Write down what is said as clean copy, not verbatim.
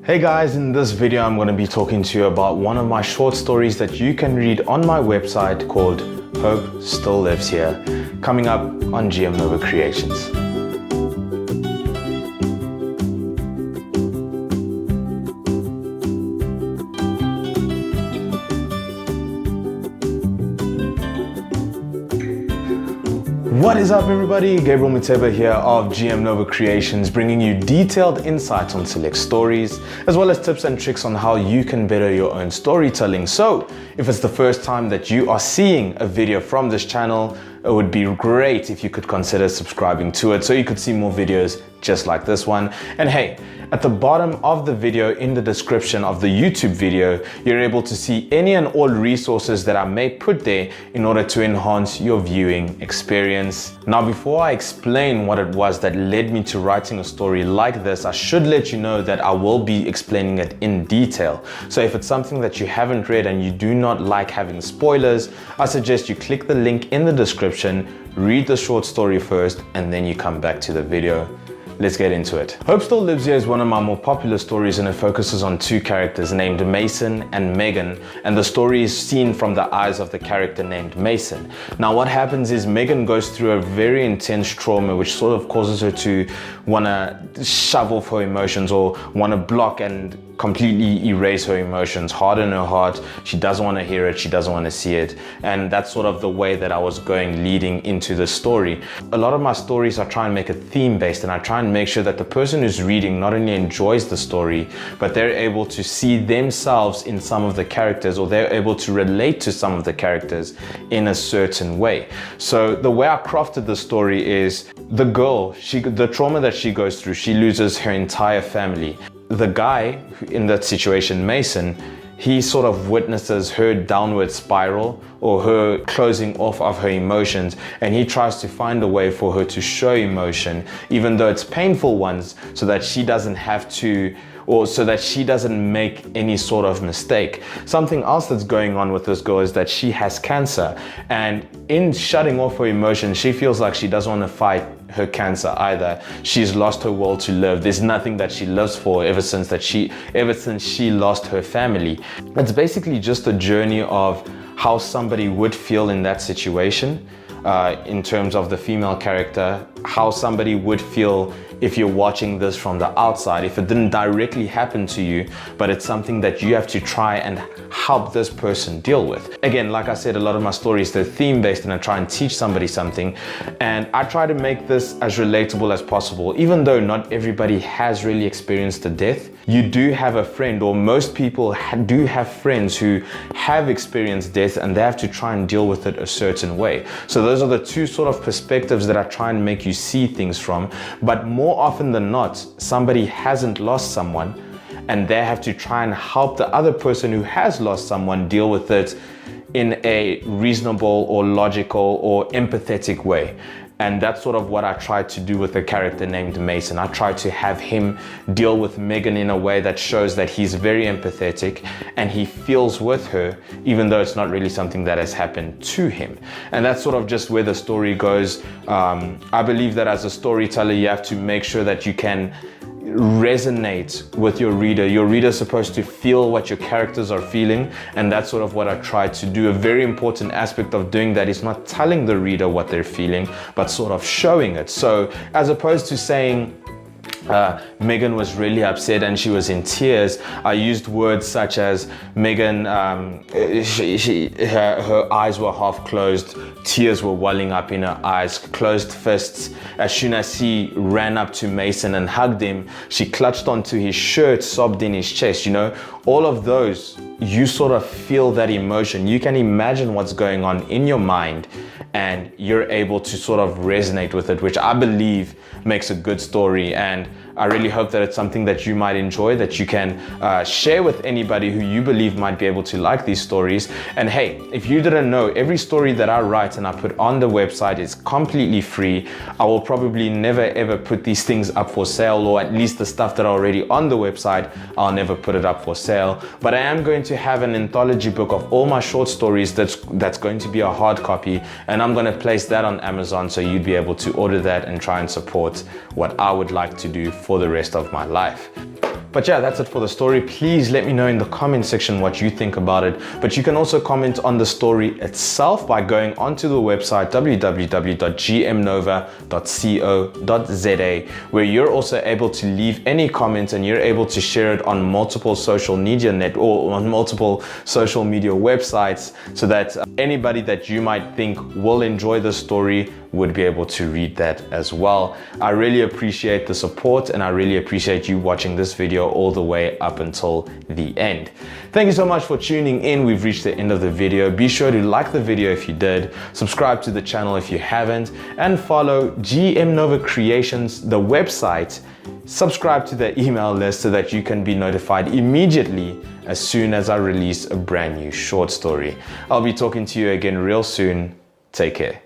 Hey guys, in this video I'm going to be talking to you about one of my short stories that you can read on my website called Hope Still Lives Here, coming up on GM Nova Creations. What is up everybody, Gabriel Muteba here of GM Nova Creations, bringing you detailed insights on select stories, as well as tips and tricks on how you can better your own storytelling. So, if it's the first time that you are seeing a video from this channel, it would be great if you could consider subscribing to it so you could see more videos just like this one. And hey, at the bottom of the video, in the description of the YouTube video, you're able to see any and all resources that I may put there in order to enhance your viewing experience. Now, before I explain what it was that led me to writing a story like this, I should let you know that I will be explaining it in detail. So if it's something that you haven't read and you do not like having spoilers, I suggest you click the link in the description, read the short story first, and then you come back to the video. Let's get into it. Hope Still Lives Here is one of my more popular stories, and it focuses on two characters named Mason and Megan, and the story is seen from the eyes of the character named Mason. Now what happens is Megan goes through a very intense trauma which sort of causes her to want to shove off her emotions or want to block and completely erase her emotions, harden her heart. She doesn't want to hear it, she doesn't want to see it, and that's sort of the way that I was going leading into the story. A lot of my stories I try and make it theme based, and I try and make sure that the person who's reading not only enjoys the story, but they're able to see themselves in some of the characters, or they're able to relate to some of the characters in a certain way. So the way I crafted the story is the girl, the trauma that she goes through, she loses her entire family. The guy in that situation, Mason, he sort of witnesses her downward spiral or her closing off of her emotions, and he tries to find a way for her to show emotion, even though it's painful ones, so that she doesn't have to, or so that she doesn't make any sort of mistake. Something else that's going on with this girl is that she has cancer, and in shutting off her emotions, she feels like she doesn't want to fight her cancer either. She's lost her will to live. There's nothing that she lives for ever since she lost her family. It's basically just a journey of how somebody would feel in that situation, in terms of the female character, how somebody would feel if you're watching this from the outside, if it didn't directly happen to you, but it's something that you have to try and help this person deal with. Again, like I said, a lot of my stories, they're theme based, and I try and teach somebody something, and I try to make this as relatable as possible. Even though not everybody has really experienced a death, you do have a friend, or most people do have friends who have experienced death, and they have to try and deal with it a certain way. So those are the two sort of perspectives that I try and make you see things from. But more often than not, somebody hasn't lost someone, and they have to try and help the other person who has lost someone deal with it in a reasonable or logical or empathetic way. And that's sort of what I tried to do with a character named Mason. I tried to have him deal with Megan in a way that shows that he's very empathetic and he feels with her, even though it's not really something that has happened to him. And that's sort of just where the story goes. I believe that as a storyteller, you have to make sure that you can resonate with your reader. Your reader's supposed to feel what your characters are feeling, and that's sort of what I try to do. A very important aspect of doing that is not telling the reader what they're feeling, but sort of showing it. So as opposed to saying Megan was really upset and she was in tears, I used words such as Megan, her eyes were half closed, tears were welling up in her eyes, closed fists. As soon as she ran up to Mason and hugged him, she clutched onto his shirt, sobbed in his chest. You know, all of those, you sort of feel that emotion. You can imagine what's going on in your mind, and you're able to sort of resonate with it, which I believe makes a good story. And I really hope that it's something that you might enjoy, that you can share with anybody who you believe might be able to like these stories. And hey, if you didn't know, every story that I write and I put on the website is completely free. I will probably never ever put these things up for sale, or at least the stuff that are already on the website, I'll never put it up for sale. But I am going to have an anthology book of all my short stories that's going to be a hard copy, and I'm going to place that on Amazon, so you'd be able to order that and try and support what I would like to do for the rest of my life. But yeah, that's it for the story. Please let me know in the comment section what you think about it. But you can also comment on the story itself by going onto the website www.gmnova.co.za, where you're also able to leave any comments and you're able to share it on multiple social media or on multiple social media websites, so that anybody that you might think will enjoy the story would be able to read that as well. I really appreciate the support, and I really appreciate you watching this video all the way up until the end. Thank you so much for tuning in. We've reached the end of the video. Be sure to like the video if you did, subscribe to the channel if you haven't, and follow GM Nova Creations, the website. Subscribe to the email list so that you can be notified immediately as soon as I release a brand new short story. I'll be talking to you again real soon. Take care.